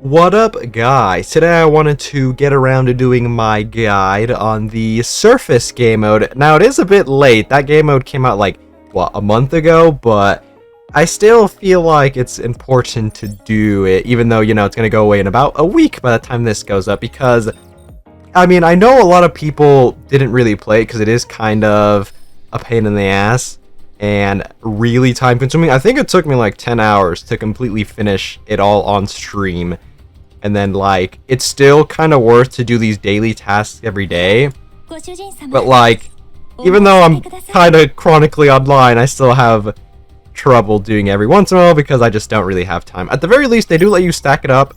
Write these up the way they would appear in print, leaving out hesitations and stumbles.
What up, guys? Today I wanted to get around to doing my guide on the Surface game mode. Now, it is a bit late. That game mode came out like, what, a month ago? But I still feel like it's important to do it, even though, it's going to go away in about a week by the time this goes up. Because, I mean, I know a lot of people didn't really play it because it is kind of a pain in the ass and really time consuming. I think it took me like 10 hours to completely finish it all on stream. And then, like, it's still kind of worth to do these daily tasks every day. But, like, even though I'm kind of chronically online, I still have trouble doing every once in a while because I just don't really have time. At the very least, they do let you stack it up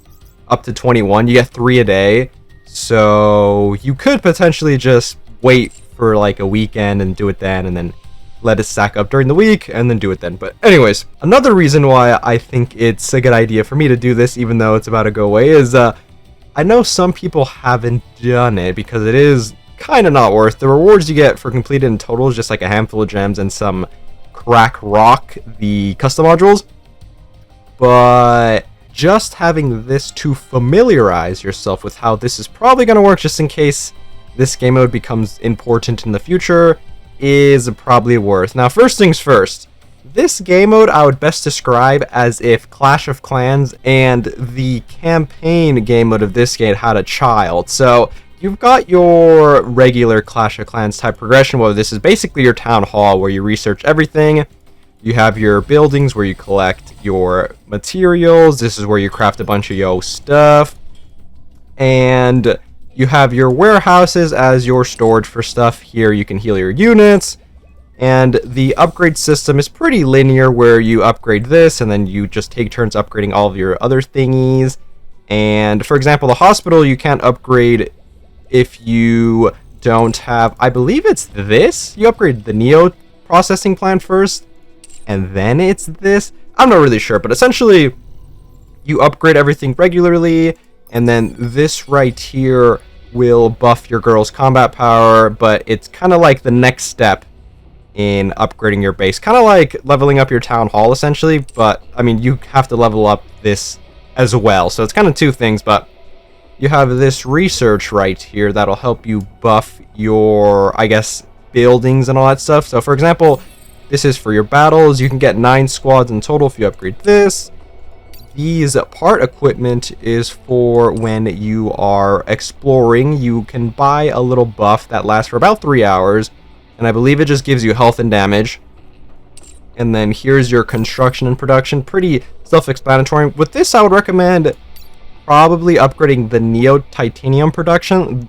to 21. You get 3 a day. So you could potentially just wait for, like, a weekend and do it then, and then let it stack up during the week and then do it then. But anyways, another reason why I think it's a good idea for me to do this, even though it's about to go away, is I know some people haven't done it because it is kind of not worth the rewards you get for completed in total is just like a handful of gems and some crack rock, the custom modules. But just having this to familiarize yourself with how this is probably going to work, just in case this game mode becomes important in the future, is probably worth. Now, first things first, this game mode I would best describe as if Clash of Clans and the campaign game mode of this game had a child. So you've got your regular Clash of Clans type progression, where this is basically your town hall where you research everything. You have your buildings where you collect your materials. This is where you craft a bunch of yo stuff. And you have your warehouses as your storage for stuff. Here you can heal your units. And the upgrade system is pretty linear, where you upgrade this and then you just take turns upgrading all of your other thingies. And for example, the hospital you can't upgrade if you don't have, I believe it's this. You upgrade the Neo processing plant first, and then it's this. I'm not really sure, but essentially you upgrade everything regularly, and then this right here will buff your girl's combat power, but it's kind of like the next step in upgrading your base. Kind of like leveling up your town hall, essentially, but, I mean, you have to level up this as well. So it's kind of two things, but you have this research right here that'll help you buff your, I guess, buildings and all that stuff. So, for example, this is for your battles. You can get 9 squads in total if you upgrade this. These part equipment is for when you are exploring. You can buy a little buff that lasts for about 3 hours, and I believe it just gives you health and damage. And then here's your construction and production. Pretty self-explanatory. With this, I would recommend probably upgrading the Neo Titanium production.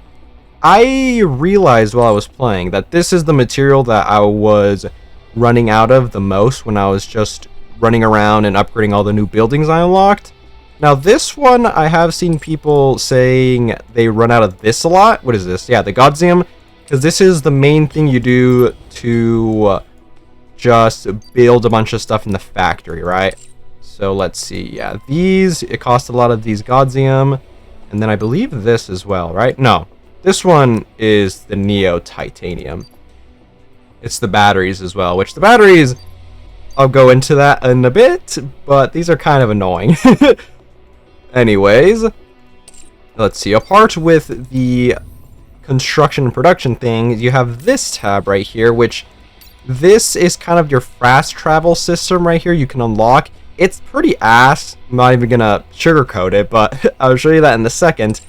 I realized while I was playing that this is the material that I was running out of the most when I was just running around and upgrading all the new buildings I unlocked. Now, this one, I have seen people saying they run out of this a lot. What is this? Yeah, the Godzium. Because this is the main thing you do to just build a bunch of stuff in the factory, right? So let's see. Yeah, these, it costs a lot of these Godzium. And then I believe this as well, right? No, this one is the Neo Titanium. It's the batteries as well, which the batteries, I'll go into that in a bit, but these are kind of annoying. Anyways, let's see. Apart with the construction and production thing, you have this tab right here, which this is kind of your fast travel system right here. You can unlock. It's pretty ass. I'm not even gonna sugarcoat it, but I'll show you that in a second.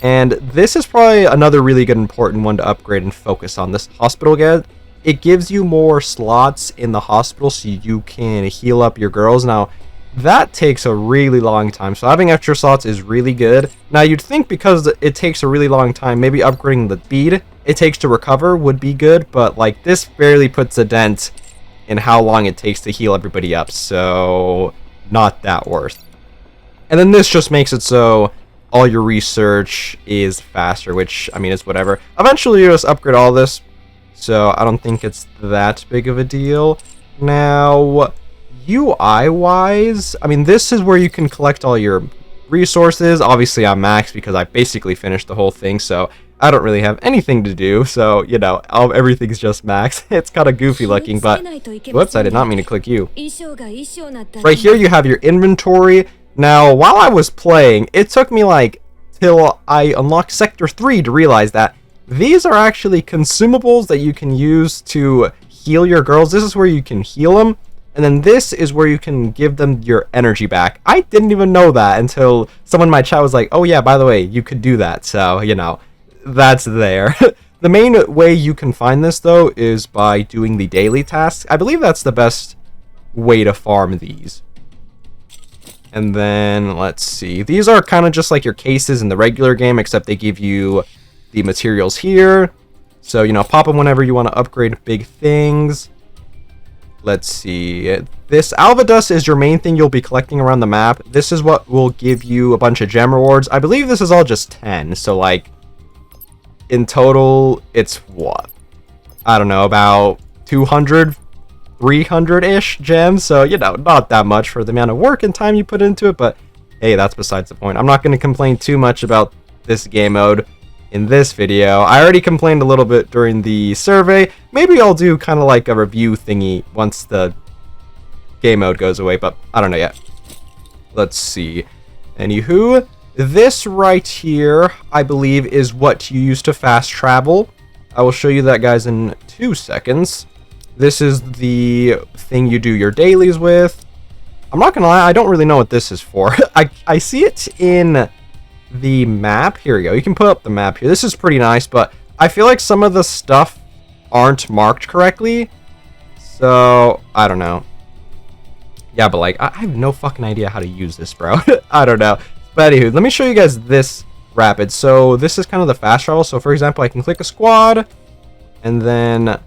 And this is probably another really good important one to upgrade and focus on. This hospital guide. It gives you more slots in the hospital so you can heal up your girls. Now, that takes a really long time, so having extra slots is really good. Now, you'd think because it takes a really long time, maybe upgrading the speed it takes to recover would be good, but, like, this barely puts a dent in how long it takes to heal everybody up, so not that worth. And then this just makes it so all your research is faster, which, I mean, is whatever. Eventually, you just upgrade all this, so I don't think it's that big of a deal. Now, UI-wise, I mean, this is where you can collect all your resources. Obviously, I'm maxed because I basically finished the whole thing, so I don't really have anything to do. So, everything's just max. It's kind of goofy looking, but whoops, I did not mean to click you. Right here, you have your inventory. Now, while I was playing, it took me like till I unlocked Sector 3 to realize that these are actually consumables that you can use to heal your girls. This is where you can heal them, and then this is where you can give them your energy back. I didn't even know that until someone in my chat was like, oh yeah, by the way, you could do that. So, you know, that's there. The main way you can find this, though, is by doing the daily tasks. I believe that's the best way to farm these. And then, let's see. These are kind of just like your cases in the regular game, except they give you the materials here. So, you know, pop them whenever you want to upgrade big things. Let's see. This Alva Dust is your main thing you'll be collecting around the map. This is what will give you a bunch of gem rewards. I believe this is all just 10. So, like, in total, it's what? I don't know, about 200, 300-ish gems. So, you know, not that much for the amount of work and time you put into it. But, hey, that's besides the point. I'm not going to complain too much about this game mode in this video. I already complained a little bit during the survey. Maybe I'll do kind of like a review thingy once the game mode goes away, but I don't know yet. Let's see. Anywho, this right here, I believe, is what you use to fast travel. I will show you that, guys, in 2 seconds. This is the thing you do your dailies with. I'm not gonna lie, I don't really know what this is for. I see it in the map. Here we go. You can put up the map here. This is pretty nice, but I feel like some of the stuff aren't marked correctly. So, I don't know. Yeah, but like, I have no fucking idea how to use this, bro. I don't know. But anywho, let me show you guys this rapid. So, this is kind of the fast travel. So, for example, I can click a squad, and then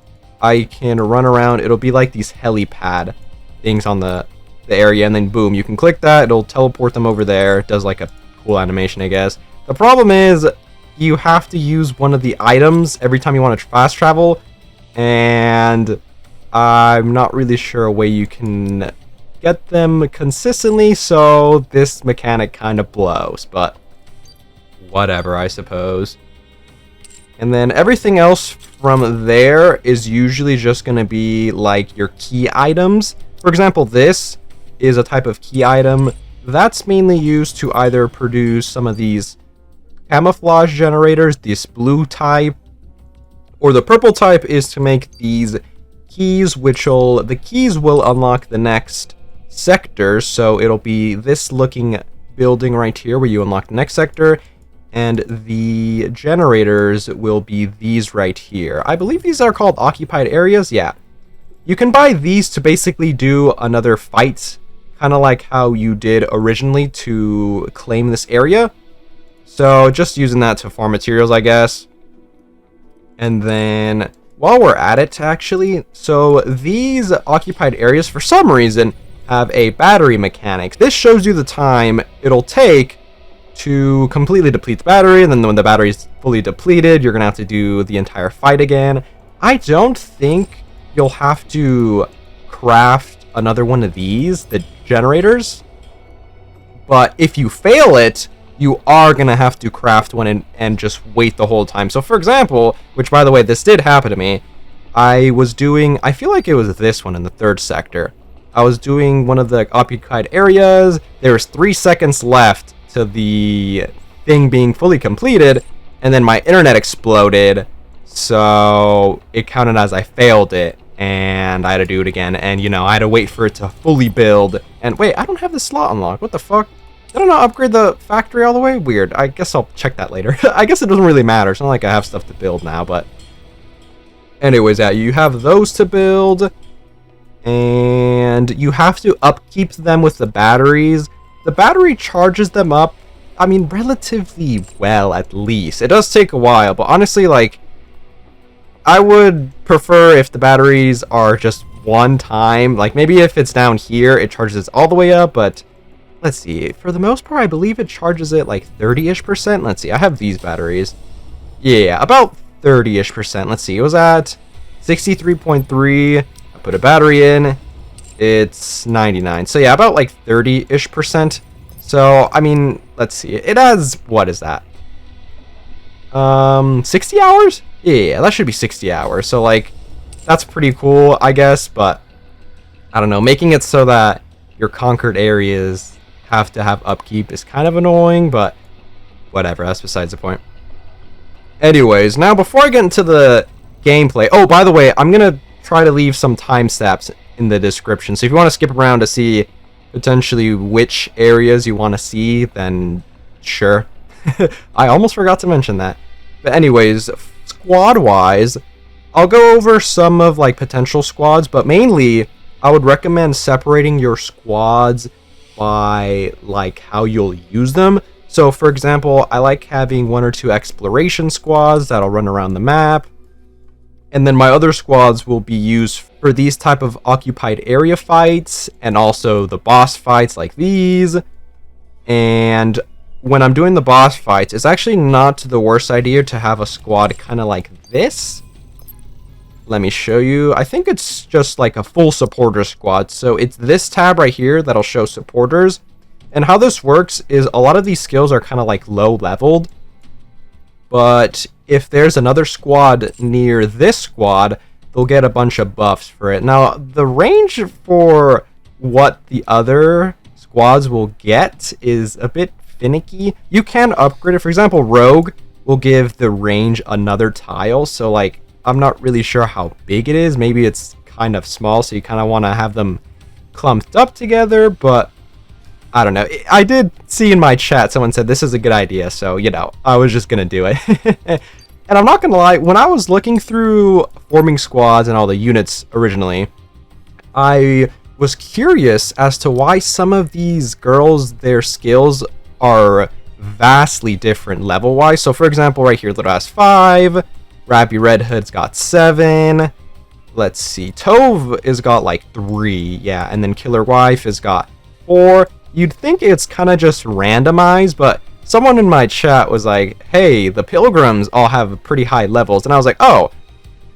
I can run around. It'll be like these helipad things on the area, and then boom, you can click that. It'll teleport them over there. It does like a cool animation, I guess. The problem is you have to use one of the items every time you want to fast travel, and I'm not really sure a way you can get them consistently, so this mechanic kind of blows, but whatever, I suppose. And then everything else from there is usually just going to be like your key items. For example, this is a type of key item that's mainly used to either produce some of these camouflage generators, this blue type, or the purple type is to make these keys, the keys will unlock the next sector. So it'll be this looking building right here where you unlock the next sector, and the generators will be these right here. I believe these are called occupied areas. Yeah, you can buy these to basically do another fight, kind of like how you did originally to claim this area. So just using that to farm materials, I guess. And then while we're at it, actually, so these occupied areas for some reason have a battery mechanic. This shows you the time it'll take to completely deplete the battery, and then when the battery's fully depleted, you're gonna have to do the entire fight again. I don't think you'll have to craft another one of these, the generators, but if you fail it, you are gonna have to craft one and just wait the whole time. So for example, which by the way, this did happen to me, I feel like it was this one in the 3rd sector. I was doing one of the occupied areas, there was 3 seconds left to the thing being fully completed, and then my internet exploded, so it counted as I failed it, and I had to do it again, and you know, I had to wait for it to fully build. And wait, I don't have the slot unlocked, what the fuck? Did I not upgrade the factory all the way? Weird. I guess I'll check that later. I guess it doesn't really matter, it's not like I have stuff to build now, but anyways, yeah, you have those to build, and you have to upkeep them with the batteries. The battery charges them up, I mean, relatively well, at least. It does take a while, but honestly, like, I would prefer if the batteries are just one time. Like, maybe if it's down here, it charges all the way up, but let's see. For the most part, I believe it charges it like 30-ish%. Let's see, I have these batteries. Yeah, about 30-ish%. Let's see, it was at 63.3. I put a battery in. It's 99. So yeah, about like 30-ish%. So, I mean, let's see. It has, what is that? 60 hours? Yeah, that should be 60 hours. So, like, that's pretty cool, I guess. But, I don't know. Making it so that your conquered areas have to have upkeep is kind of annoying, but whatever, that's besides the point. Anyways, now before I get into the gameplay, oh, by the way, I'm gonna try to leave some timestamps in the description, so if you want to skip around to see potentially which areas you want to see, then sure. I almost forgot to mention that. But anyways, squad-wise, I'll go over some of like potential squads, but mainly I would recommend separating your squads by like how you'll use them. So for example, I like having 1 or 2 exploration squads that'll run around the map. And then my other squads will be used for these type of occupied area fights and also the boss fights like these. And when I'm doing the boss fights, it's actually not the worst idea to have a squad kind of like this. Let me show you. I think it's just like a full supporter squad. So it's this tab right here that'll show supporters. And how this works is a lot of these skills are kind of like low leveled. But if there's another squad near this squad, they'll get a bunch of buffs for it. Now, the range for what the other squads will get is a bit finicky. You can upgrade it. For example, Rogue will give the range another tile. So, like, I'm not really sure how big it is. Maybe it's kind of small, so you kind of want to have them clumped up together, but I don't know. I did see in my chat someone said this is a good idea, so, you know, I was just going to do it. And I'm not going to lie, when I was looking through forming squads and all the units originally, I was curious as to why some of these girls, their skills are vastly different level-wise. So, for example, right here, Little has 5, Rappy Red Hood's got 7, let's see, Tove has got like 3, yeah, and then Killer Wife has got 4. You'd think it's kind of just randomized, but someone in my chat was like, hey, the Pilgrims all have pretty high levels, and I was like, oh,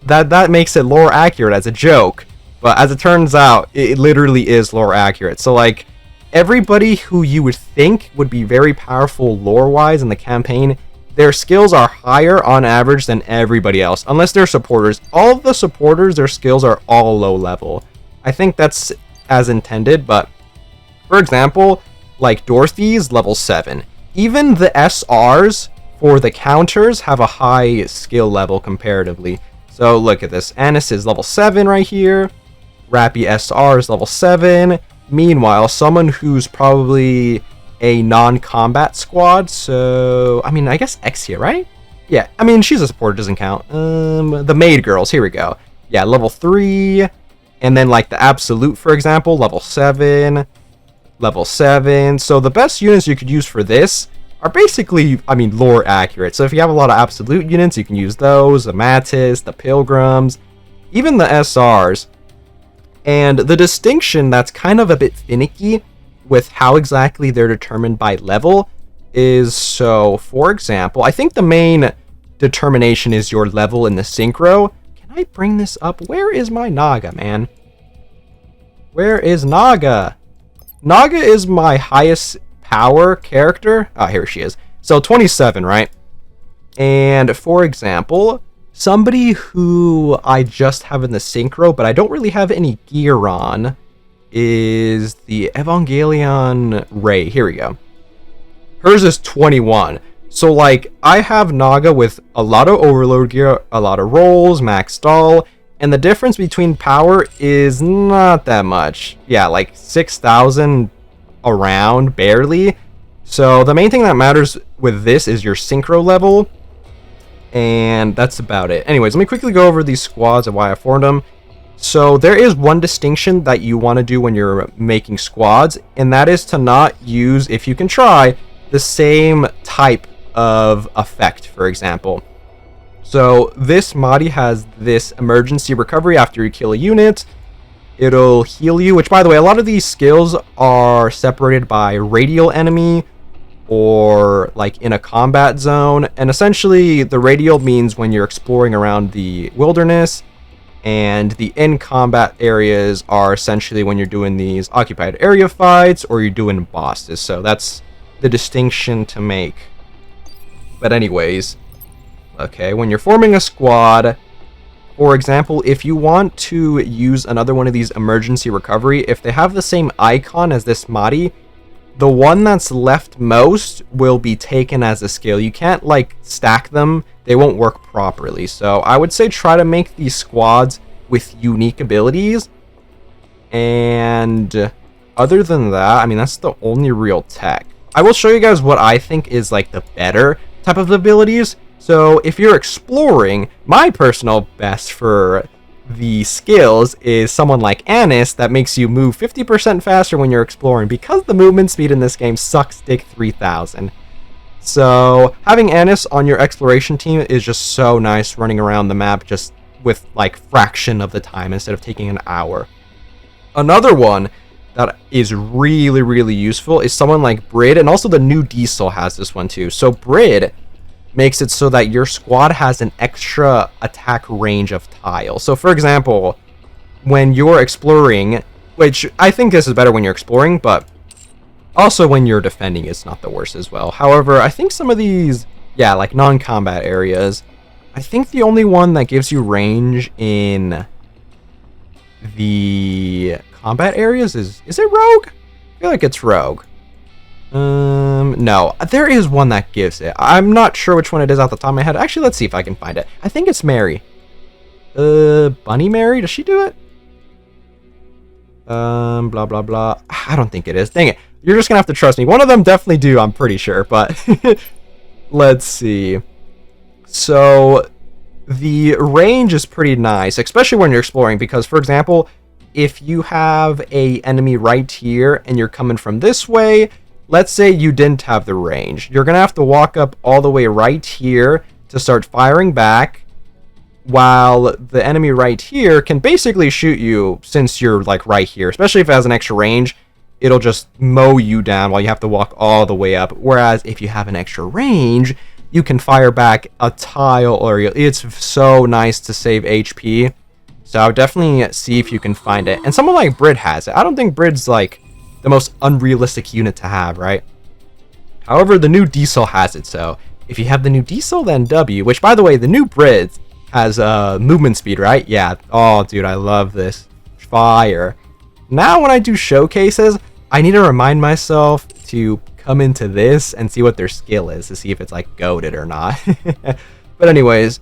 that makes it lore accurate as a joke. But as it turns out, it literally is lore accurate. So, like, everybody who you would think would be very powerful lore-wise in the campaign, their skills are higher on average than everybody else, unless they're supporters. All of the supporters, their skills are all low level. I think that's as intended, but for example, like Dorothy's level 7. Even the SRs for the counters have a high skill level comparatively. So look at this. Annis is level 7 right here. Rappy SR is level 7. Meanwhile, someone who's probably a non-combat squad, so I mean, I guess X here, right? Yeah, I mean, she's a supporter, doesn't count. The maid girls, here we go. Yeah, level 3, and then like the Absolute, for example, level 7, level 7. So the best units you could use for this are basically, I mean, lore accurate. So if you have a lot of Absolute units, you can use those, the Mantis, the Pilgrims, even the SRs. And the distinction that's kind of a bit finicky with how exactly they're determined by level is, so for example, I think the main determination is your level in the synchro. Can I bring this up? Where is my Naga, man? Where is Naga? Naga is my highest power character. Oh, here she is. So 27, right? And for example, somebody who I just have in the synchro, but I don't really have any gear on, is the Evangelion Ray. Here we go. Hers is 21. So, like, I have Naga with a lot of overload gear, a lot of rolls, max stall, and the difference between power is not that much. Yeah, like 6,000 around, barely. So, the main thing that matters with this is your synchro level, and that's about it. Anyways, let me quickly go over these squads and why I formed them. So there is one distinction that you want to do when you're making squads, and that is to not use, if you can try, the same type of effect, for example. So this Mahdi has this emergency recovery after you kill a unit. It'll heal you, which, by the way, a lot of these skills are separated by radial enemy or like in a combat zone. And essentially the radial means when you're exploring around the wilderness, and the in combat areas are essentially when you're doing these occupied area fights or you're doing bosses. So that's the distinction to make. But anyways, okay, when you're forming a squad, for example, if you want to use another one of these emergency recovery, if they have the same icon as this Mahdi, the one that's left most will be taken as a skill. You can't like stack them, they won't work properly. So I would say try to make these squads with unique abilities. And other than that, I mean, that's the only real tech. I will show you guys what I think is like the better type of abilities. So if you're exploring, my personal best for the skills is someone like Anise that makes you move 50% faster when you're exploring, because the movement speed in this game sucks dick 3000. So having Anise on your exploration team is just so nice, running around the map just with like fraction of the time instead of taking an hour. Another one that is really, really useful is someone like Brid, and also the new Diesel has this one too. So Brid makes it so that your squad has an extra attack range of tile. So for example, when you're exploring, which I think this is better when you're exploring, but also when you're defending it's not the worst as well. However, I think some of these, yeah, like non-combat areas, I think the only one that gives you range in the combat areas is it Rogue? I feel like it's Rogue. No, there is one that gives it. I'm not sure which one it is off the top of my head. Actually, let's see if I can find it. I think it's Mary. Bunny Mary? Does she do it? Blah, blah, blah. I don't think it is. Dang it. You're just gonna have to trust me. One of them definitely do, I'm pretty sure, but let's see. So the range is pretty nice, especially when you're exploring, because for example, if you have a enemy right here and you're coming from this way, let's say you didn't have the range, you're gonna have to walk up all the way right here to start firing back, while the enemy right here can basically shoot you since you're like right here. Especially if it has an extra range, it'll just mow you down while you have to walk all the way up. Whereas if you have an extra range, you can fire back a tile area. It's so nice to save HP. So I would definitely see if you can find it. And someone like Brid has it. I don't think Brid's like the most unrealistic unit to have, right? However, the new Diesel has it. So if you have the new Diesel, then W. Which, by the way, the new Brid has movement speed, right? Yeah. Oh, dude, I love this. Fire. Now when I do showcases, I need to remind myself to come into this and see what their skill is to see if it's like goated or not. But anyways,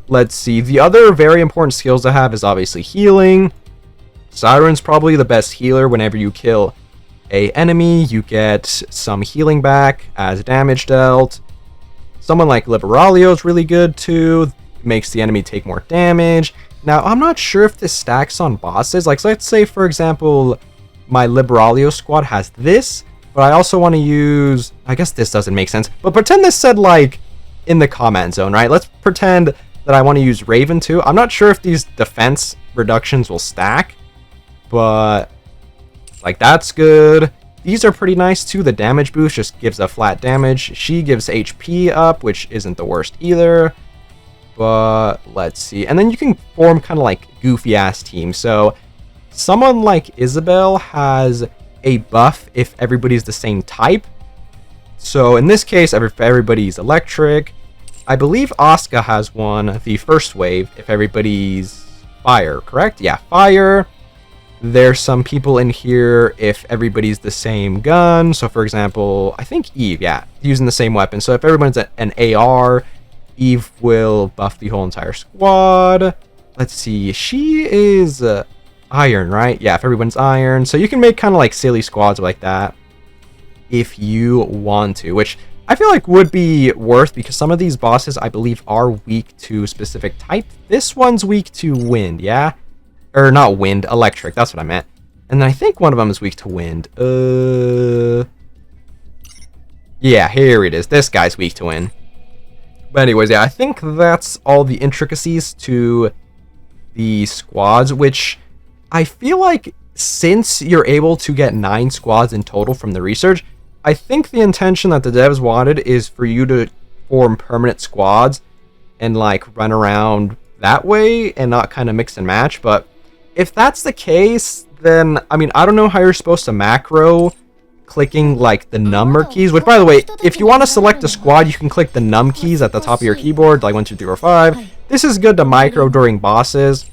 let's see. The other very important skills to have is obviously healing. Siren's probably the best healer. Whenever you kill a enemy, you get some healing back as damage dealt. Someone like Liberalio is really good too. Makes the enemy take more damage. Now, I'm not sure if this stacks on bosses. Like, so let's say, for example, my Liberalio squad has this, but I also want to use... I guess this doesn't make sense. But pretend this said, like, in the comment zone, right? Let's pretend that I want to use Raven too. I'm not sure if these defense reductions will stack, but, like, that's good. These are pretty nice too. The damage boost just gives a flat damage. She gives HP up, which isn't the worst either. But let's see. And then you can form kind of like goofy ass teams. So someone like Isabel has a buff if everybody's the same type. So in this case, if everybody's electric. I believe Asuka has one, the first wave, if everybody's fire, correct? Yeah, fire. There's some people in here if everybody's the same gun. So for example, I think Eve, yeah, using the same weapon. So if everyone's an AR, Eve will buff the whole entire squad. Let's see, she is iron, right? Yeah, if everyone's iron. So you can make kind of like silly squads like that if you want to, which I feel like would be worth, because some of these bosses I believe are weak to specific type. This one's weak to wind, yeah? Or not wind, electric, that's what I meant. And then I think one of them is weak to wind. Yeah, here it is. This guy's weak to wind. But anyways, yeah, I think that's all the intricacies to the squads, which I feel like since you're able to get 9 squads in total from the research, I think the intention that the devs wanted is for you to form permanent squads and like run around that way and not kind of mix and match. But if that's the case, then I mean, I don't know how you're supposed to macro clicking like the number keys, which by the way, if you want to select a squad, you can click the num keys at the top of your keyboard, like 1 2 3 4 5. This is good to micro during bosses.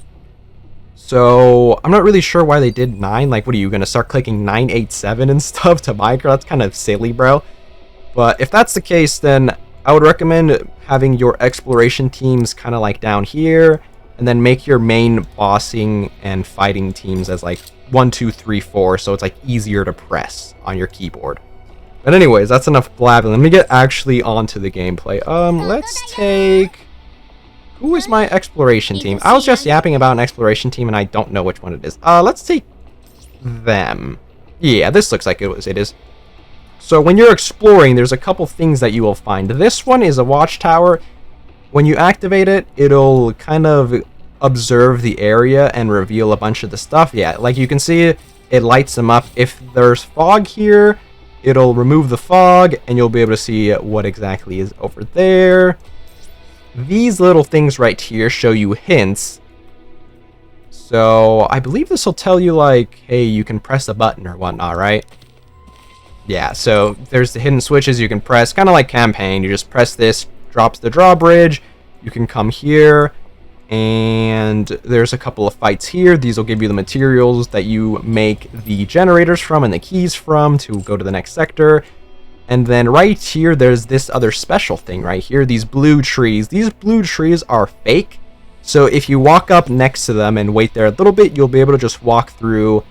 So I'm not really sure why they did 9. Like, what are you gonna start clicking 987 and stuff to Minecraft? That's kind of silly, bro. But if that's the case, then I would recommend having your exploration teams kind of like down here, and then make your main bossing and fighting teams as like 1, 2, 3, 4, so it's like easier to press on your keyboard. But anyways, that's enough blabbing. Let me get actually onto the gameplay. Let's take... Who is my exploration team? I was just yapping about an exploration team and I don't know which one it is. Let's take them. Yeah, this looks like it is. So when you're exploring, there's a couple things that you will find. This one is a watchtower. When you activate it, it'll kind of observe the area and reveal a bunch of the stuff. Yeah, like you can see, it lights them up. If there's fog here, it'll remove the fog and you'll be able to see what exactly is over there. These little things right here show you hints. So I believe this will tell you like, hey, you can press a button or whatnot, right? Yeah, so there's the hidden switches you can press, kind of like campaign. You just press this, drops the drawbridge. You can come here, and there's a couple of fights here. These will give you the materials that you make the generators from and the keys from to go to the next sector. And then right here, there's this other special thing right here, these blue trees. These blue trees are fake. So if you walk up next to them and wait there a little bit, you'll be able to just walk through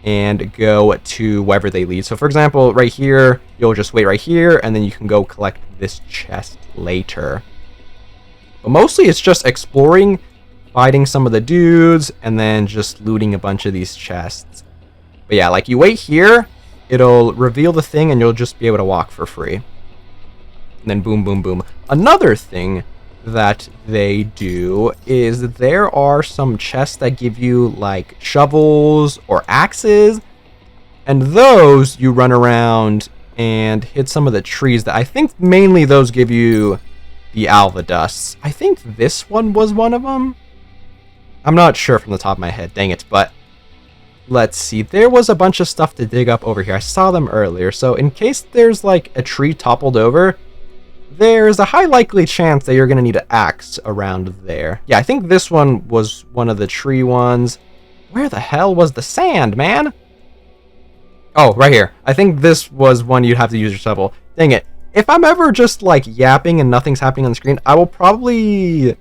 and go to wherever they lead. So for example, right here, you'll just wait right here, and then you can go collect this chest later. But mostly it's just exploring, fighting some of the dudes, and then just looting a bunch of these chests. But yeah, like you wait here, it'll reveal the thing, and you'll just be able to walk for free. And then boom, boom, boom. Another thing that they do is there are some chests that give you like shovels or axes, and those you run around and hit some of the trees that I think mainly those give you the alva dusts. I think this one was one of them. I'm not sure from the top of my head, dang it, but let's see. There was a bunch of stuff to dig up over here. I saw them earlier, so in case there's like a tree toppled over, there's a high likely chance that you're going to need an axe around there. Yeah, I think this one was one of the tree ones. Where the hell was the sand, man? Oh, right here. I think this was one you'd have to use your shovel. Dang it. If I'm ever just like yapping and nothing's happening on the screen, I will probably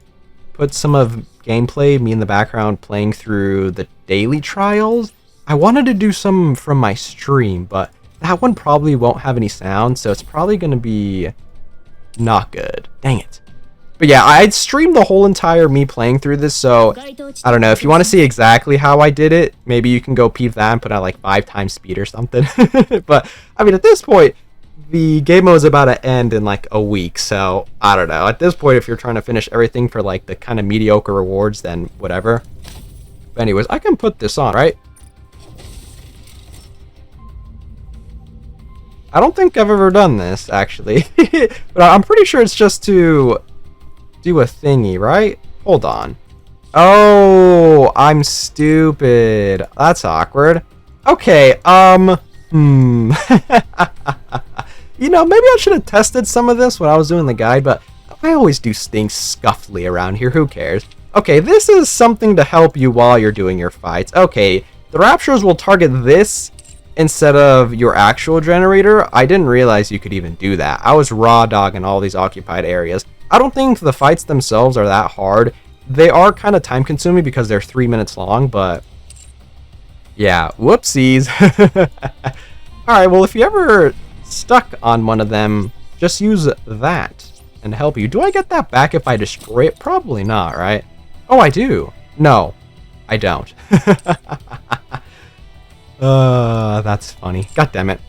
put some of gameplay, me in the background, playing through the daily trials. I wanted to do some from my stream, but that one probably won't have any sound, so it's probably going to be not good. Dang it. But yeah, I'd streamed the whole entire me playing through this, so I don't know. If you want to see exactly how I did it, maybe you can go peep that and put out like 5 times speed or something. But I mean, at this point, the game mode is about to end in like a week, so I don't know. At this point, if you're trying to finish everything for like the kind of mediocre rewards, then whatever. But anyways, I can put this on, right? I don't think I've ever done this, actually. But I'm pretty sure it's just to do a thingy, right? Hold on. Oh, I'm stupid. That's awkward. Okay, You know, maybe I should have tested some of this when I was doing the guide, but I always do things scuffly around here. Who cares? Okay, this is something to help you while you're doing your fights. Okay, the Raptures will target this instead of your actual generator. I didn't realize you could even do that. I was raw dogging all these occupied areas. I don't think the fights themselves are that hard. They are kind of time consuming because they're 3 minutes long, but yeah, whoopsies. Alright, well, if you ever stuck on one of them, just use that and help you. Do I get that back if I destroy it? Probably not, right? Oh, I do. No, I don't. That's funny. God damn it.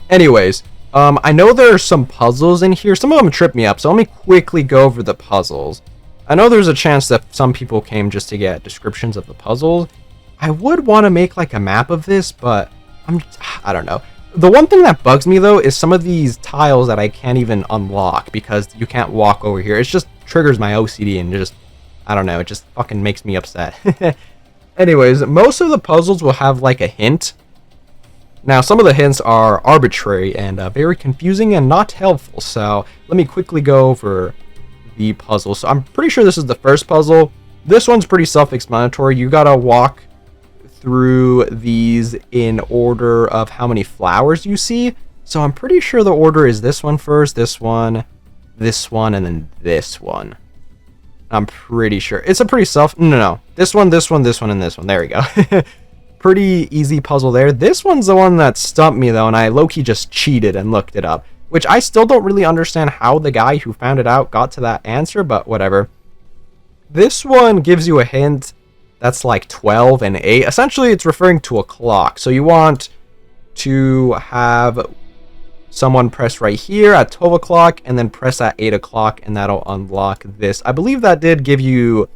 Anyways, I know there are some puzzles in here. Some of them trip me up, so let me quickly go over the puzzles. I know there's a chance that some people came just to get descriptions of the puzzles. I would want to make like a map of this, but I don't know. The one thing that bugs me though is some of these tiles that I can't even unlock because you can't walk over here. It just triggers my OCD and just, I don't know, it just fucking makes me upset. Anyways, most of the puzzles will have like a hint. Now, some of the hints are arbitrary and very confusing and not helpful. So let me quickly go over the puzzle. So I'm pretty sure this is the first puzzle. This one's pretty self-explanatory. You gotta walk through these in order of how many flowers you see. So I'm pretty sure the order is this one first, this one, and then this one. I'm pretty sure. It's a pretty no. This one, and this one. There we go. Pretty easy puzzle there. This one's the one that stumped me though, and I low-key just cheated and looked it up. Which I still don't really understand how the guy who found it out got to that answer, but whatever. This one gives you a hint that's like 12 and 8. Essentially, it's referring to a clock. So you want to have someone press right here at 12 o'clock and then press at 8 o'clock, and that'll unlock this. I believe that did give you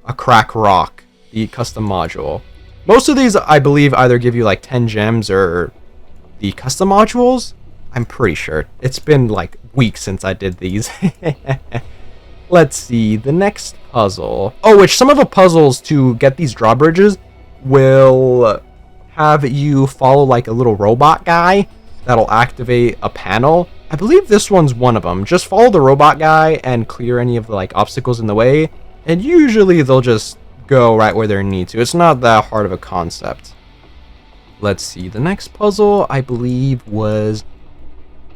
a crack rock, the custom module. Most of these, I believe, either give you like 10 gems or the custom modules. I'm pretty sure. It's been like weeks since I did these. Let's see, the next puzzle. Oh, which some of the puzzles to get these drawbridges will have you follow like a little robot guy that'll activate a panel. I believe this one's one of them. Just follow the robot guy and clear any of the like obstacles in the way, and usually they'll just go right where they need to. It's not that hard of a concept. Let's see, the next puzzle I believe was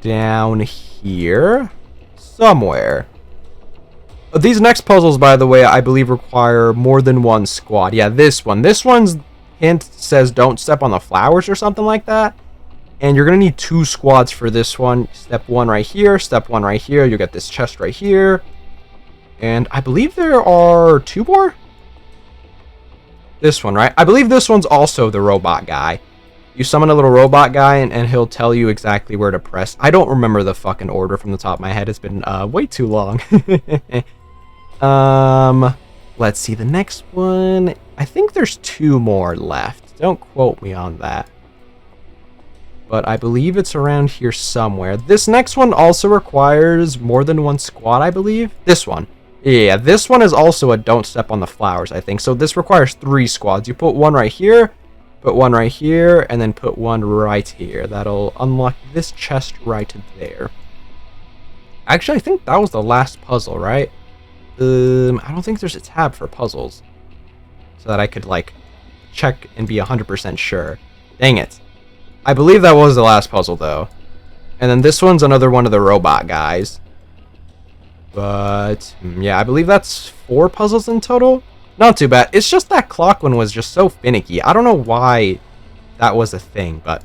down here somewhere. These next puzzles, by the way, I believe require more than one squad. Yeah, this one. This one's hint says don't step on the flowers or something like that. And you're going to need 2 squads for this one. Step 1 right here, step 1 right here. You'll get this chest right here. And I believe there are 2 more? This one, right? I believe this one's also the robot guy. You summon a little robot guy and he'll tell you exactly where to press. I don't remember the fucking order from the top of my head. It's been way too long. Let's see, the next one. I think there's 2 more left. Don't quote me on that. But I believe it's around here somewhere. This next one also requires more than 1 squad, I believe. This one. Yeah, this one is also a don't step on the flowers, I think. So this requires 3 squads. You put 1 right here, put 1 right here, and then put 1 right here. That'll unlock this chest right there. Actually, I think that was the last puzzle, right? I don't think there's a tab for puzzles. So that I could, like, check and be 100% sure. Dang it. I believe that was the last puzzle, though. And then this one's another one of the robot guys. But, yeah, I believe that's 4 puzzles in total. Not too bad. It's just that clock one was just so finicky. I don't know why that was a thing, but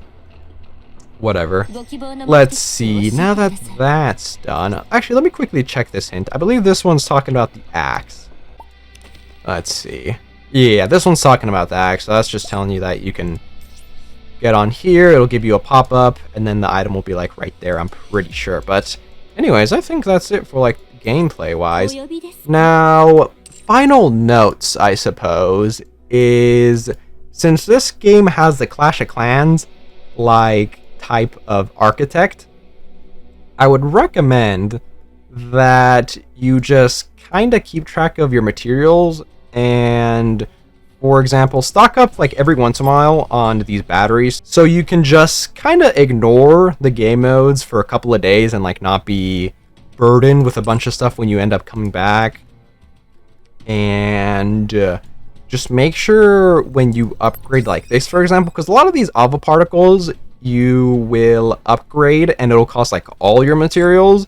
whatever. Let's see. Now that that's done. Actually, let me quickly check this hint. I believe this one's talking about the axe. Let's see. Yeah, this one's talking about the axe. So that's just telling you that you can get on here. It'll give you a pop-up, and then the item will be like right there, I'm pretty sure. But anyways, I think that's it for like gameplay-wise. Now, final notes, I suppose, is since this game has the Clash of Clans like type of architect, I would recommend that you just kind of keep track of your materials and, for example, stock up like every once in a while on these batteries so you can just kind of ignore the game modes for a couple of days and like not be burdened with a bunch of stuff when you end up coming back. And just make sure when you upgrade like this, for example, because a lot of these lava particles you will upgrade and it'll cost like all your materials.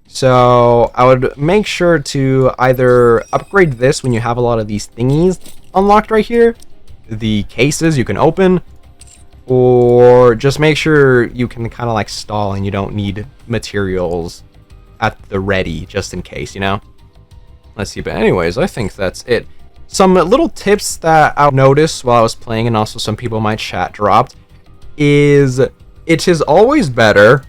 So I would make sure to either upgrade this when you have a lot of these thingies unlocked right here, the cases you can open, or just make sure you can kind of like stall and you don't need materials at the ready just in case, you know. Let's see, but anyways, I think that's it. Some little tips that I noticed while I was playing, and also some people in my chat dropped, is it is always better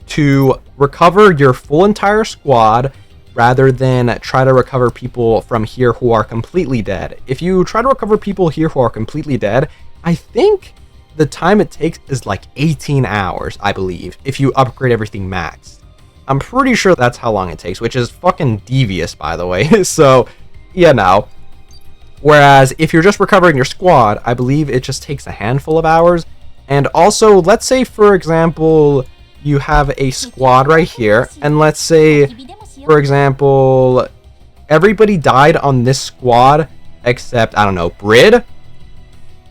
to recover your full entire squad rather than try to recover people from here who are completely dead. If you try to recover people here who are completely dead, I think the time it takes is like 18 hours, I believe, if you upgrade everything maxed. I'm pretty sure that's how long it takes, which is fucking devious, by the way. So, yeah, no. Whereas, if you're just recovering your squad, I believe it just takes a handful of hours. And also, let's say, for example, you have a squad right here, and let's say, for example, everybody died on this squad except, I don't know, Brid.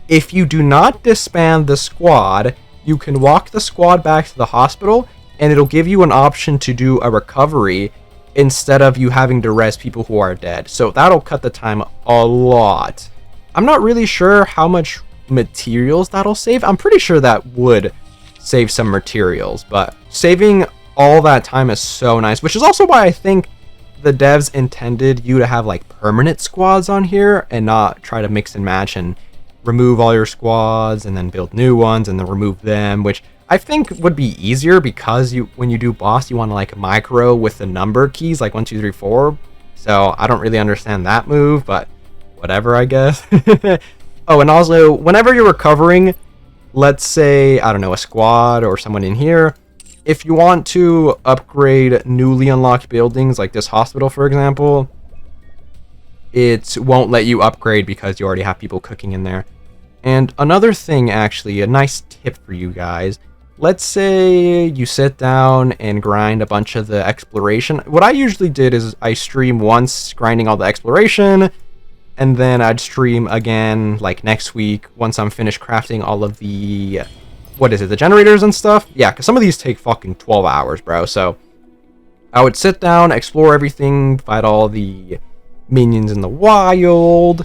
If you do not disband the squad, you can walk the squad back to the hospital, and it'll give you an option to do a recovery instead of you having to res people who are dead. So that'll cut the time a lot. I'm not really sure how much materials that'll save. I'm pretty sure that would save some materials, but saving all that time is so nice, which is also why I think the devs intended you to have like permanent squads on here and not try to mix and match and remove all your squads and then build new ones and then remove them, which I think would be easier because when you do boss, you want to like micro with the number keys, like 1, 2, 3, 4. So I don't really understand that move, but whatever, I guess. Oh, and also whenever you're recovering, let's say, I don't know, a squad or someone in here, if you want to upgrade newly unlocked buildings like this hospital, for example, it won't let you upgrade because you already have people cooking in there. And another thing, actually, a nice tip for you guys. Let's say you sit down and grind a bunch of the exploration. What I usually did is I stream once grinding all the exploration, and then I'd stream again like next week once I'm finished crafting all of the, what is it, the generators and stuff? Yeah, because some of these take fucking 12 hours, bro. So I would sit down, explore everything, fight all the minions in the wild,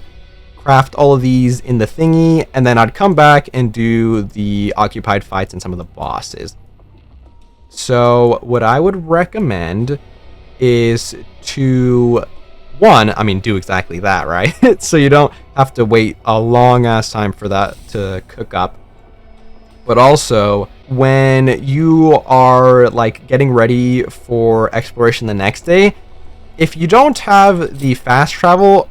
craft all of these in the thingy, and then I'd come back and do the occupied fights and some of the bosses. So what I would recommend is to, do exactly that, right? So you don't have to wait a long ass time for that to cook up. But also, when you are like getting ready for exploration the next day, if you don't have the fast travel,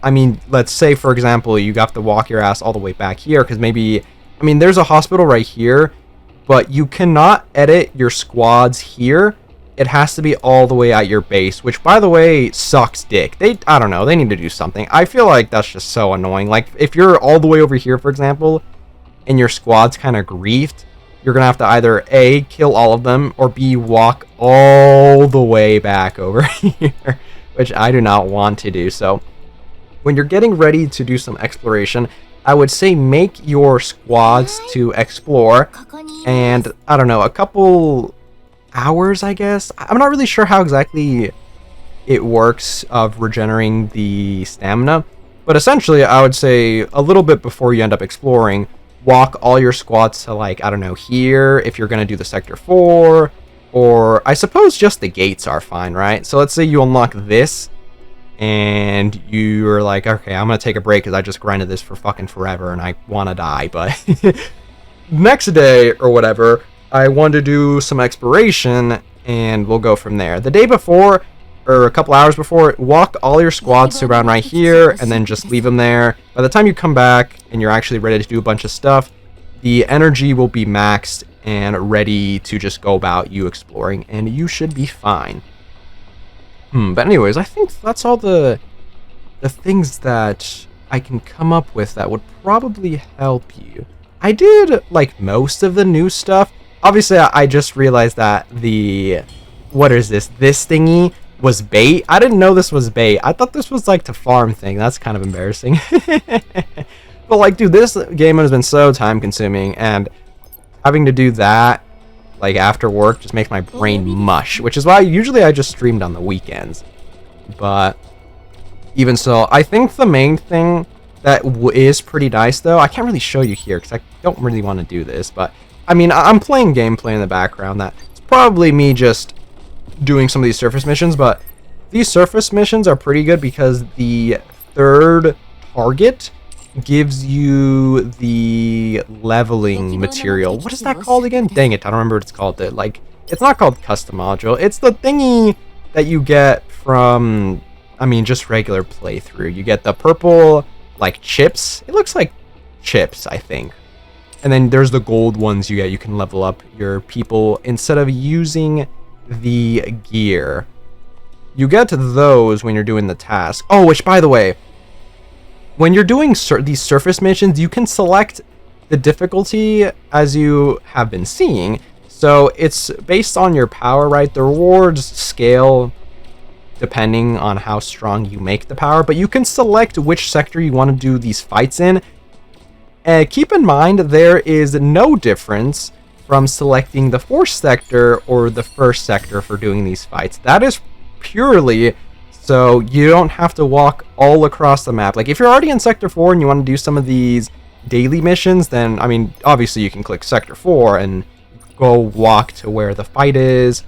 let's say, for example, you got to walk your ass all the way back here, because maybe, there's a hospital right here, but you cannot edit your squads here. It has to be all the way at your base, which, by the way, sucks dick. I don't know, they need to do something. I feel like that's just so annoying. Like, if you're all the way over here, for example, and your squad's kind of griefed, you're going to have to either A, kill all of them, or B, walk all the way back over here, which I do not want to do. So when you're getting ready to do some exploration, I would say make your squads to explore, and I don't know, a couple hours, I guess. I'm not really sure how exactly it works of regenerating the stamina, but essentially I would say a little bit before you end up exploring, walk all your squads to, like, I don't know, here, if you're going to do the Sector 4, or I suppose just the gates are fine, right? So let's say you unlock this, and you're like, okay, I'm going to take a break because I just grinded this for fucking forever, and I want to die, but next day, or whatever, I want to do some exploration, and we'll go from there. The day before, or a couple hours before, walk all your squads to around right here, and then just leave them there. By the time you come back, and you're actually ready to do a bunch of stuff, the energy will be maxed and ready to just go about you exploring, and you should be fine. But anyways, I think that's all the things that I can come up with that would probably help you. I did, like, most of the new stuff. Obviously, I just realized that what is this? This thingy was bait. I didn't know this was bait. I thought this was, like, to farm thing. That's kind of embarrassing. But, like, dude, this game has been so time-consuming, and having to do that, like, after work just makes my brain mush, which is why usually I just streamed on the weekends. But even so, I think the main thing that is pretty nice, though, I can't really show you here because I don't really want to do this, but I'm playing gameplay in the background. That's probably me just doing some of these surface missions, but these surface missions are pretty good because the third target gives you the leveling material. What is that called again? Dang it, I don't remember what it's called. It's not called custom module. It's the thingy that you get from, just regular playthrough. You get the purple, like, chips. It looks like chips, I think. And then there's the gold ones you get. You can level up your people instead of using the gear. You get to those when you're doing the task. Oh, which, by the way, when you're doing these surface missions, you can select the difficulty as you have been seeing. So it's based on your power, right? The rewards scale depending on how strong you make the power, but you can select which sector you want to do these fights in. Keep in mind, there is no difference from selecting the 4th sector or the 1st sector for doing these fights. That is purely so you don't have to walk all across the map. Like, if you're already in Sector 4 and you want to do some of these daily missions, then, I mean, obviously you can click Sector 4 and go walk to where the fight is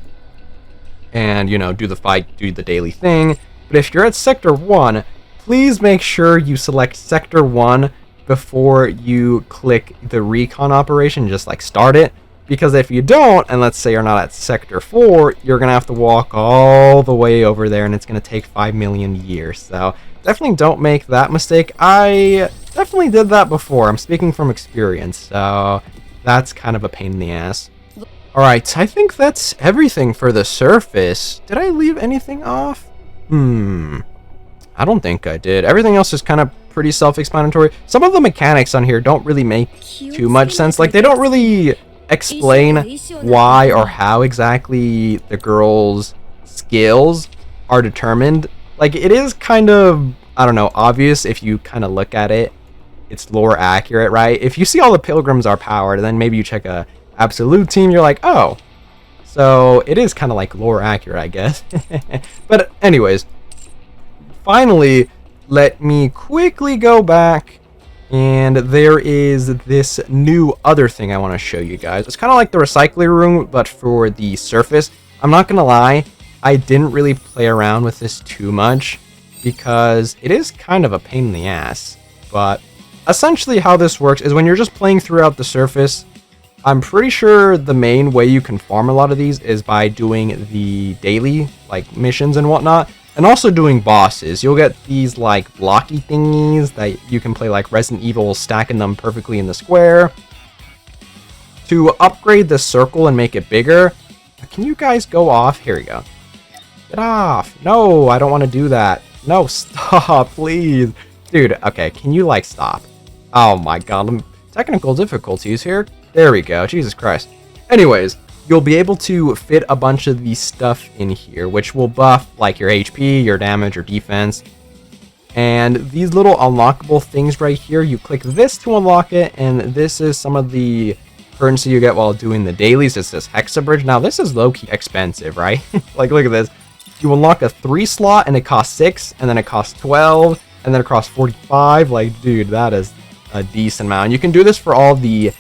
and, you know, do the fight, do the daily thing. But if you're at Sector 1, please make sure you select Sector 1 before you click the recon operation, just like start it. Because if you don't, and let's say you're not at Sector 4, you're going to have to walk all the way over there, and it's going to take 5 million years. So definitely don't make that mistake. I definitely did that before. I'm speaking from experience, so that's kind of a pain in the ass. Alright, I think that's everything for the surface. Did I leave anything off? I don't think I did. Everything else is kind of pretty self-explanatory. Some of the mechanics on here don't really make too much sense. Like, they don't really explain why or how exactly the girl's skills are determined. Like, it is kind of, I don't know, obvious if you kind of look at it. It's lore accurate, right? If you see all the pilgrims are powered, then maybe you check a absolute team, you're like, oh, so it is kind of like lore accurate, I guess. But anyways, finally, let me quickly go back, and there is this new other thing I want to show you guys. It's kind of like the recycling room, but for the surface. I'm not gonna lie, I didn't really play around with this too much because it is kind of a pain in the ass. But essentially how this works is when you're just playing throughout the surface, I'm pretty sure the main way you can farm a lot of these is by doing the daily, like, missions and whatnot, and also doing bosses. You'll get these, like, blocky thingies that you can play like Resident Evil, stacking them perfectly in the square. To upgrade the circle and make it bigger, can you guys go off? Here we go. Get off. No, I don't want to do that. No, stop, please. Dude, okay, can you, like, stop? Oh my god, technical difficulties here. There we go, Jesus Christ. Anyways, you'll be able to fit a bunch of these stuff in here, which will buff, like, your HP, your damage, your defense. And these little unlockable things right here, you click this to unlock it, and this is some of the currency you get while doing the dailies. It's this Hexa Bridge. Now, this is low-key expensive, right? Like, look at this. You unlock a 3 slot, and it costs 6, and then it costs 12, and then it costs 45. Like, dude, that is a decent amount. You can do this for all the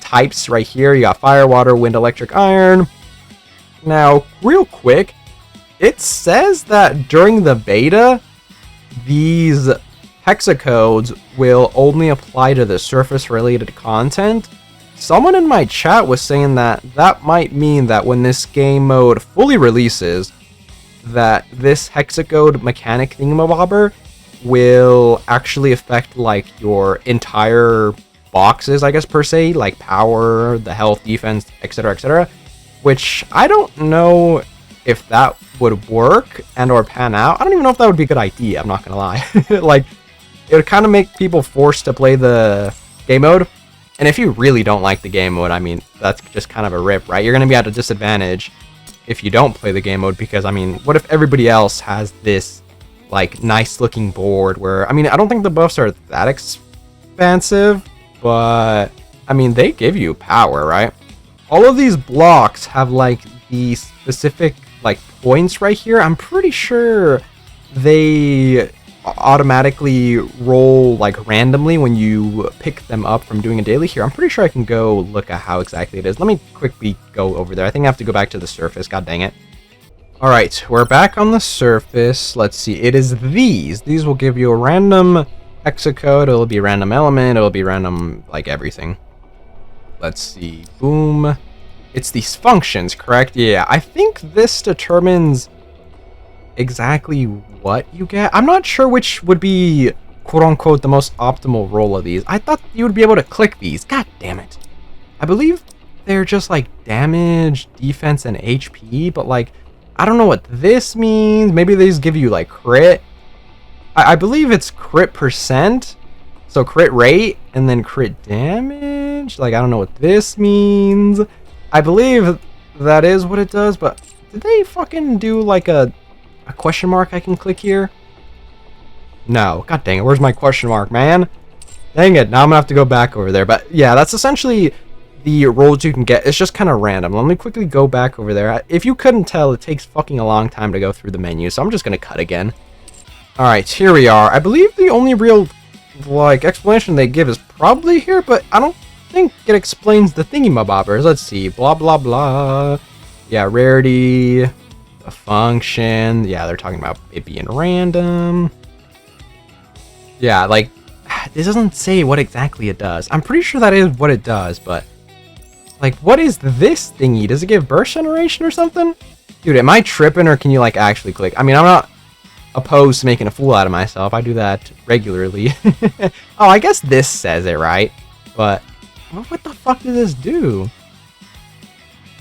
types right here. You got fire, water, wind, electric, iron. Now, real quick, it says that during the beta, these hexacodes will only apply to the surface-related content. Someone in my chat was saying that that might mean that when this game mode fully releases, that this hexacode mechanic thingamabobber will actually affect, like, your entire boxes, I guess, per se, like power, the health, defense, etc., which I don't know if that would work and or pan out. I don't even know if that would be a good idea, I'm not gonna lie. Like, it would kind of make people forced to play the game mode, and if you really don't like the game mode, I mean, that's just kind of a rip, right? You're gonna be at a disadvantage if you don't play the game mode, because, I mean, what if everybody else has this, like, nice looking board where, I mean, I don't think the buffs are that expansive, but, I mean, they give you power, right? All of these blocks have, like, the specific, like, points right here. I'm pretty sure they automatically roll, like, randomly when you pick them up from doing a daily here. I'm pretty sure I can go look at how exactly it is. Let me quickly go over there. I think I have to go back to the surface. God dang it. Alright, we're back on the surface. Let's see. It is these. These will give you a random hexacode, it'll be random element, it'll be random, like, everything. Let's see. Boom. It's these functions, correct? Yeah, I think this determines exactly what you get. I'm not sure which would be, quote-unquote, the most optimal roll of these. I thought you would be able to click these. God damn it. I believe they're just, like, damage, defense, and HP, but, like, I don't know what this means. Maybe they just give you, like, crit. I believe it's crit percent, so crit rate, and then crit damage. Like, I don't know what this means. I believe that is what it does, but did they fucking do, like, a a question mark I can click here? No. God dang it. Where's my question mark, man? Dang it. Now I'm gonna have to go back over there. But yeah, that's essentially the roles you can get. It's just kind of random. Let me quickly go back over there. If you couldn't tell, it takes fucking a long time to go through the menu, so I'm just gonna cut again. Alright, here we are. I believe the only real, like, explanation they give is probably here, but I don't think it explains the thingy-mabobbers. Let's see. Blah, blah, blah. Yeah, rarity, the function. Yeah, they're talking about it being random. Yeah, like, this doesn't say what exactly it does. I'm pretty sure that is what it does, but, like, what is this thingy? Does it give burst generation or something? Dude, am I tripping, or can you, like, actually click? I mean, I'm not opposed to making a fool out of myself. I do that regularly. Oh, I guess this says it, right? But what the fuck does this do?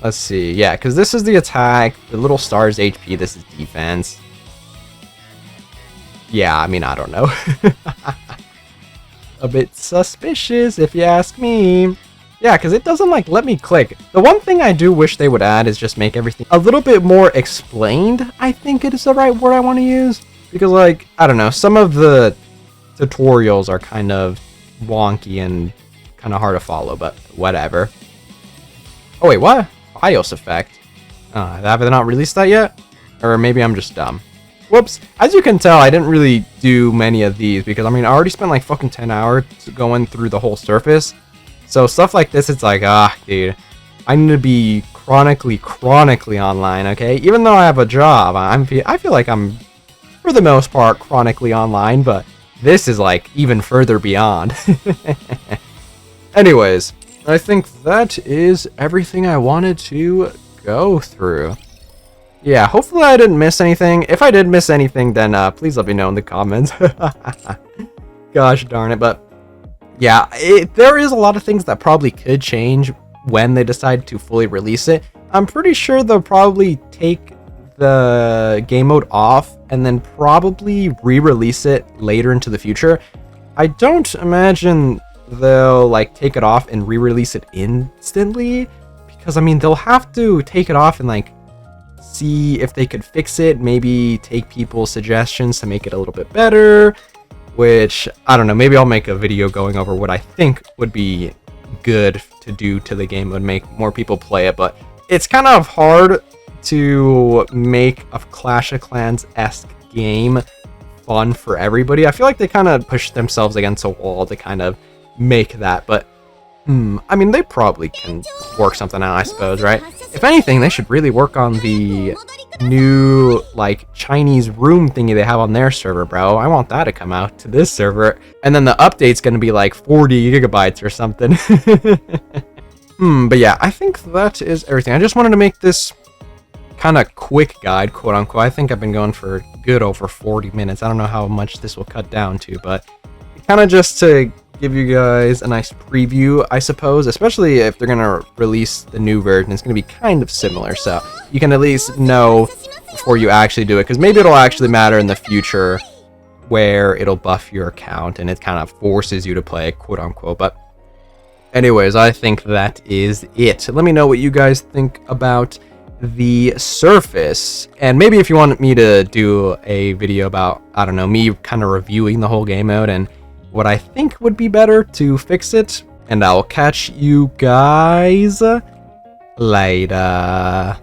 Let's see. Yeah, because this is the attack. The little star's HP. This is defense. Yeah, I mean, I don't know. A bit suspicious, if you ask me. Yeah, because it doesn't, like, let me click. The one thing I do wish they would add is just make everything a little bit more explained, I think it is the right word I want to use. Because, like, I don't know, some of the tutorials are kind of wonky and kind of hard to follow, but whatever. Oh, wait, what? BIOS effect? Have they not released that yet? Or maybe I'm just dumb. Whoops. As you can tell, I didn't really do many of these because, I mean, I already spent, like, fucking 10 hours going through the whole surface. So stuff like this, it's like, dude, I need to be chronically online, okay? Even though I have a job, I feel like I'm, for the most part, chronically online, but this is, like, even further beyond. Anyways, I think that is everything I wanted to go through. Yeah, hopefully I didn't miss anything. If I did miss anything, then please let me know in the comments. Gosh darn it, but yeah, there is a lot of things that probably could change when they decide to fully release it. I'm pretty sure they'll probably take the game mode off and then probably re-release it later into the future. I don't imagine they'll, like, take it off and re-release it instantly, because, I mean, they'll have to take it off and, like, see if they could fix it, maybe take people's suggestions to make it a little bit better. Which, I don't know, maybe I'll make a video going over what I think would be good to do to the game, would make more people play it, but it's kind of hard to make a Clash of Clans-esque game fun for everybody. I feel like they kind of push themselves against a wall to kind of make that, but I mean, they probably can work something out, I suppose, right? If anything, they should really work on the new, like, Chinese room thingy they have on their server, bro. I want that to come out to this server. And then the update's gonna be like 40 gigabytes or something. But yeah, I think that is everything. I just wanted to make this kind of quick guide, quote unquote. I think I've been going for good over 40 minutes. I don't know how much this will cut down to, but kind of just to give you guys a nice preview, I suppose, especially if they're gonna release the new version. It's gonna be kind of similar, so you can at least know before you actually do it, because maybe it'll actually matter in the future where it'll buff your account and it kind of forces you to play, quote unquote. But anyways, I think that is it. Let me know what you guys think about the Surface, and maybe if you want me to do a video about, I don't know, me kind of reviewing the whole game mode and what I think would be better to fix it. And I'll catch you guys later.